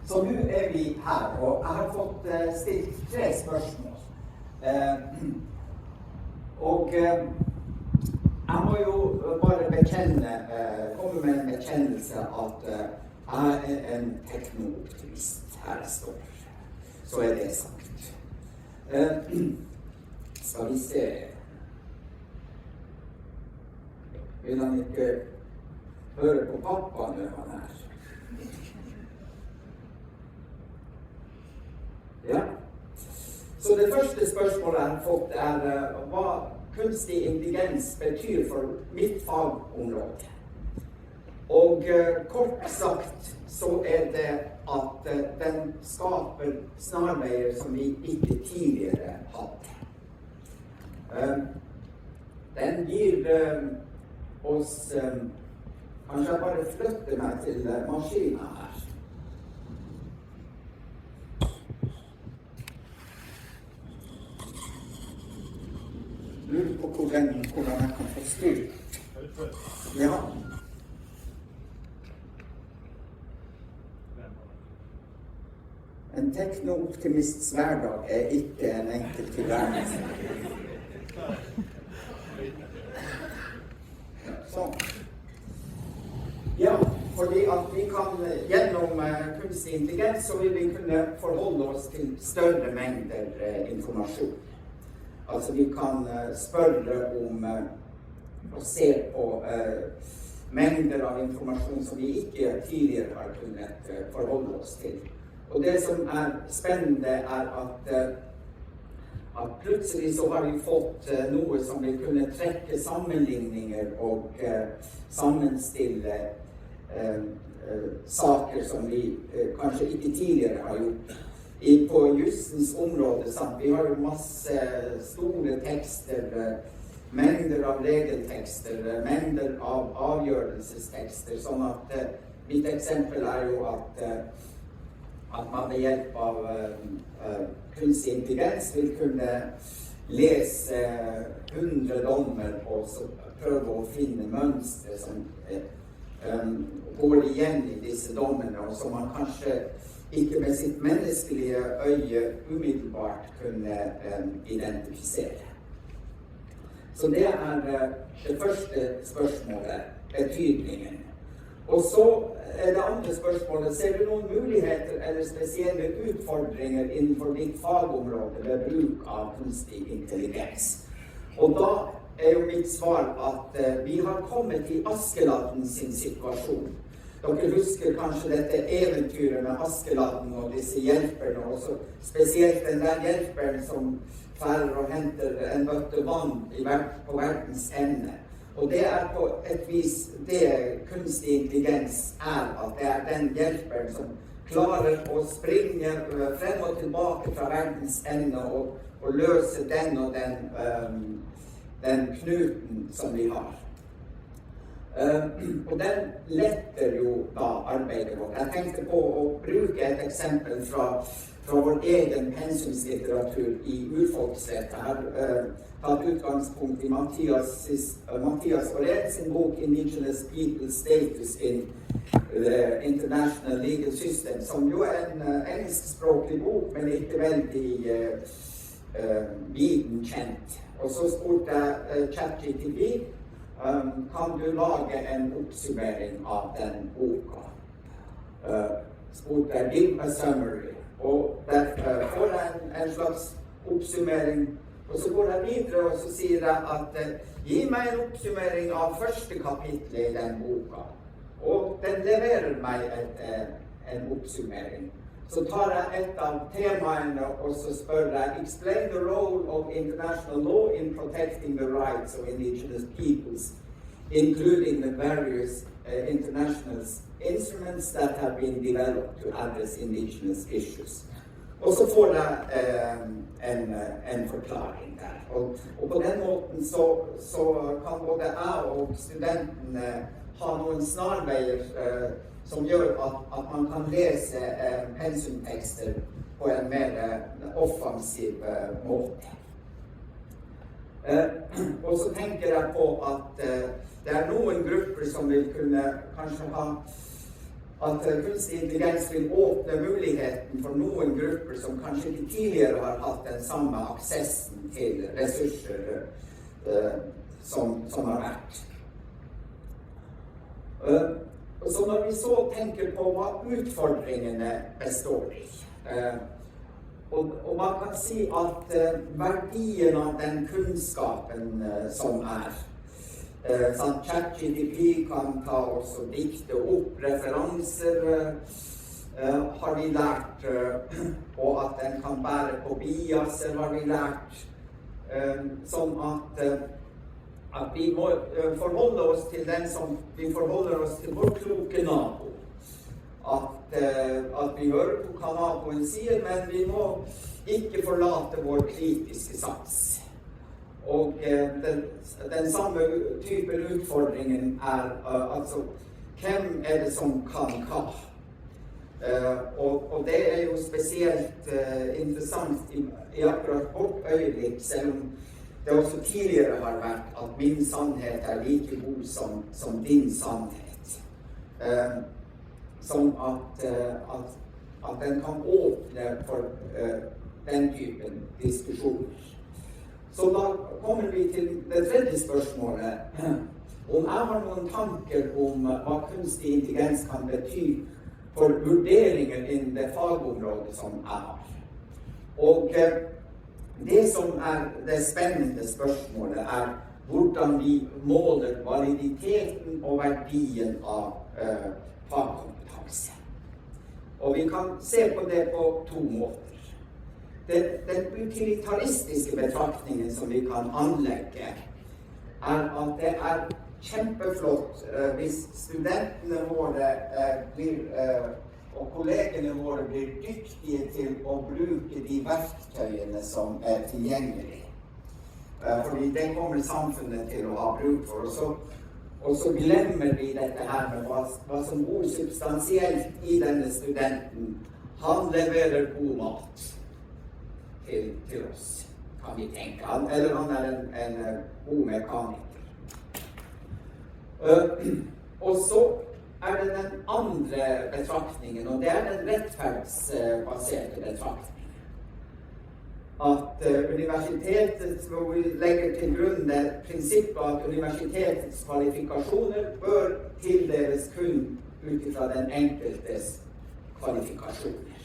Så nå vi her, og jeg har fått stilt 3 spørsmål. Jeg må jo bare komme med en bekjennelse at jeg en teknooptimist. Her jeg står. Så det sagt. Skal vi se. Vil han ikke høre på pappa når han her? Ja. Så det første spørsmålet jeg har fått hva kunstig intelligens betyr for mitt fagområde. Og kort sagt så det at den skaper snarveier som vi ikke tidligere hadde. Den gir oss kanskje jeg bare flytter meg til maskinen her. Lurer på hvordan jeg kan få styr. Ja. En teknooptimists hverdag ikke en enkel tilværelse. Sånn. Ja, fordi at vi kan gjennom kunstig intelligens så vil vi kunne forholde oss til større mengder informasjon. Altså vi kan spørre om og se på mengder av informasjon som vi ikke tidligere har kunnet forholde oss til. Og det som spennende at plutselig så har vi fått noe som vil kunne trekke sammenligninger og sammenstille saker som vi kanskje ikke tidligere har gjort. På jussens område, vi har jo masse store tekster, mengder av regeltekster, mengder av avgjørelsestekster, sånn at mitt eksempel jo at man ved hjelp av kunstig intelligens vil kunne lese 100 dommer og så prøve å finne mønstre som går igjen i disse dommene, og som man kanskje ikke med sitt menneskelige øye umiddelbart kunne identifisere. Så det det første spørsmålet, betydningen. Og så det andre spørsmålet, ser du noen muligheter eller spesielle utfordringer innenfor ditt fagområde ved bruk av kunstig intelligens? Og da jo mitt svar at vi har kommet i Askeladden sin situasjon. Dere husker kanskje dette eventyret med Askeladden og disse hjelperne, og så spesielt den der hjelperen som færer og henter en bøtte vann på verdens ende. Og det på et vis det kunstig intelligens at det den hjelperen som klarer å springe frem og tilbake fra verdens ende og løse den og den knuten som vi har. Og den letter jo da arbeidet vårt. Jeg tenkte på å bruke et eksempel fra vår egen pensumslitteratur i urfolksrett. Jeg har tatt utgangspunkt i Mathias Åhrén sin bok Indigenous People's Status in the International Legal System, som jo en engelskspråklig bok, men ikke veldig viden kjent. Og så spurte jeg ChatGPT, kan du lage en oppsummering av den boka? Spurte jeg, give a summary. Og der får jeg en slags oppsummering. Og så går jeg videre og så sier jeg at gi meg en oppsummering av første kapittel i den boka. Og den leverer meg en oppsummering. Så tar jeg et av temaene og så spør jeg explain the role of international law in protecting the rights of indigenous peoples, including the various international instruments that have been developed to address indigenous issues. Og så får jeg en forklaring der. Og på den måten så kan både jeg og studentene ha noen snarveier som gjør at man kan lese pensumtekster på en mer offensiv måte. Og så tenker jeg på at det noen grupper som vil kunne kanskje ha at kunstig intelligens vil åpne muligheten for noen grupper som kanskje ikke tidligere har hatt den samme aksessen til ressurser som har vært. Så når vi så tenker på hva utfordringene består i, og man kan si at verdien av den kunnskapen som ChatGPT kan ta oss og dikte opp referanser, har vi lært, og at den kan bære på biaser, har vi lært, sånn at vi må forholde oss til den som vi forholder oss til vår kloke nabo. At vi hører på hva naboen sier, men vi må ikke forlate vår kritiske sans. Og den samme typen utfordringen altså, hvem det som kan hva? Og det jo spesielt interessant i akkurat vårt øyeblikk, selv om det også tidligere har vært at min sannhet like god som din sannhet. Sånn at den kan åpne for den typen diskusjoner. Så da kommer vi til det tredje spørsmålet, om jeg har noen tanker om hva kunstig intelligens kan bety for vurderinger innen det fagområdet som jeg har. Og det som det spennende spørsmålet hvordan vi måler validiteten og verdien av fagkompetanse. Og vi kan se på det på to måter. Den utilitaristiske betraktningen som vi kan anlegge, at det kjempeflott hvis studentene våre og kollegene våre blir dyktige til å bruke de verktøyene som tilgjengelige. Fordi det kommer samfunnet til å ha bruk for. Og så glemmer vi dette her med hva som bor substansielt i denne studenten. Han leverer god mat til oss, kan vi tenke. Eller han en god mekaniker. Og så det den andre betraktningen, og det den rettferdsbaserte betraktningen. At universitetet, hvor vi legger til grunn det prinsippet at universitetets kvalifikasjoner bør tildeles kun ut fra den enkeltes kvalifikasjoner.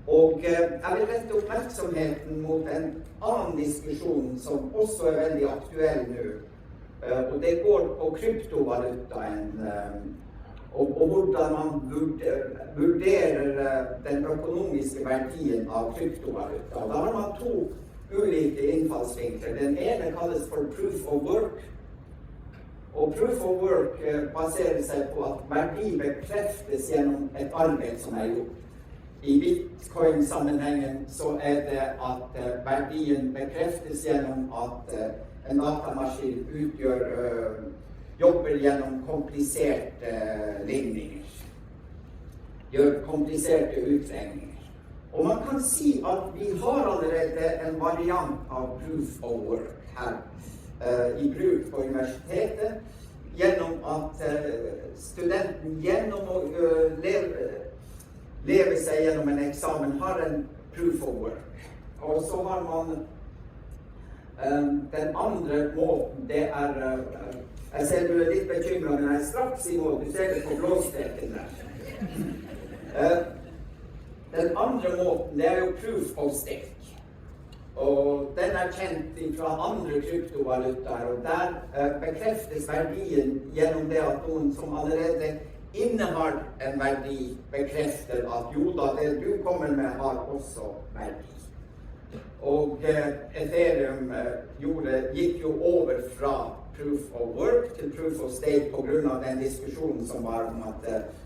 Og jeg vil rette oppmerksomheten mot en annen diskusjon som også veldig aktuell nå. Og det går på kryptovalutaen, og hvordan man vurderer den økonomiske verdien av kryptovaluta. Da har man to ulike innfallsvinkler. Den ene kalles for proof of work. Og proof of work baserer seg på at verdi bekreftes gjennom et arbeid som gjort. I bitcoin-sammenhengen så det at verdien bekreftes gjennom at en datamaskin jobber gjennom kompliserte ligninger. Gjør kompliserte utregninger. Og man kan si at vi har allerede en variant av proof of work her i bruk på universitetet, gjennom at studenten gjennom å leve seg gjennom en eksamen har en proof of work. Og så har man den andre måten, det jeg ser du litt bekymret, men jeg straks i mål, du ser det på blåstreken der. Den andre måten, det jo proof of stake. Og den kjent fra andre kryptovalutaer, og der bekreftes verdien gjennom det at noen som allerede innehar en verdi, bekrefter at jo da, det du kommer med har også verdi. Og Ethereum gikk jo over fra proof of work til proof of stake på grunn av den diskusjonen som var om at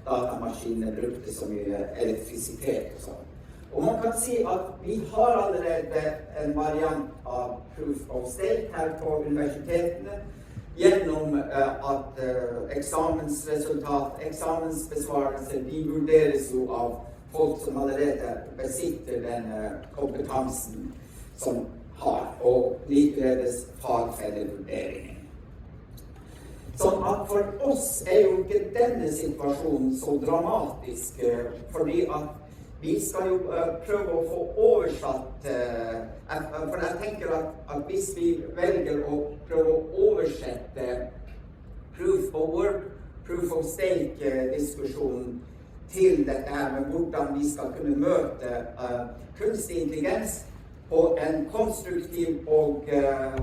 datamaskinene brukte så mye elektrisitet og sånn. Og man kan si at vi har allerede en variant av proof of stake her på universitetene, gjennom at eksamensbesvarelser, de vurderes jo av folk som allerede besitter den kompetansen som har, og likeledes fagfellevurderingen. Sånn at for oss jo ikke denne situasjonen så dramatisk, fordi at vi skal jo prøve å få oversatt, for jeg tenker at hvis vi velger å prøve å oversette proof of work, proof of stake-diskusjonen til dette her med hvordan vi skal kunne møte kunstig intelligens på en konstruktiv og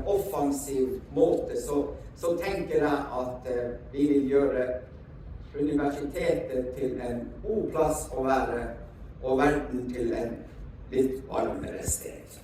offensiv måte, så tenker jeg at vi vil gjøre universitetet til en god plass å være, og verden til en litt varmere sted.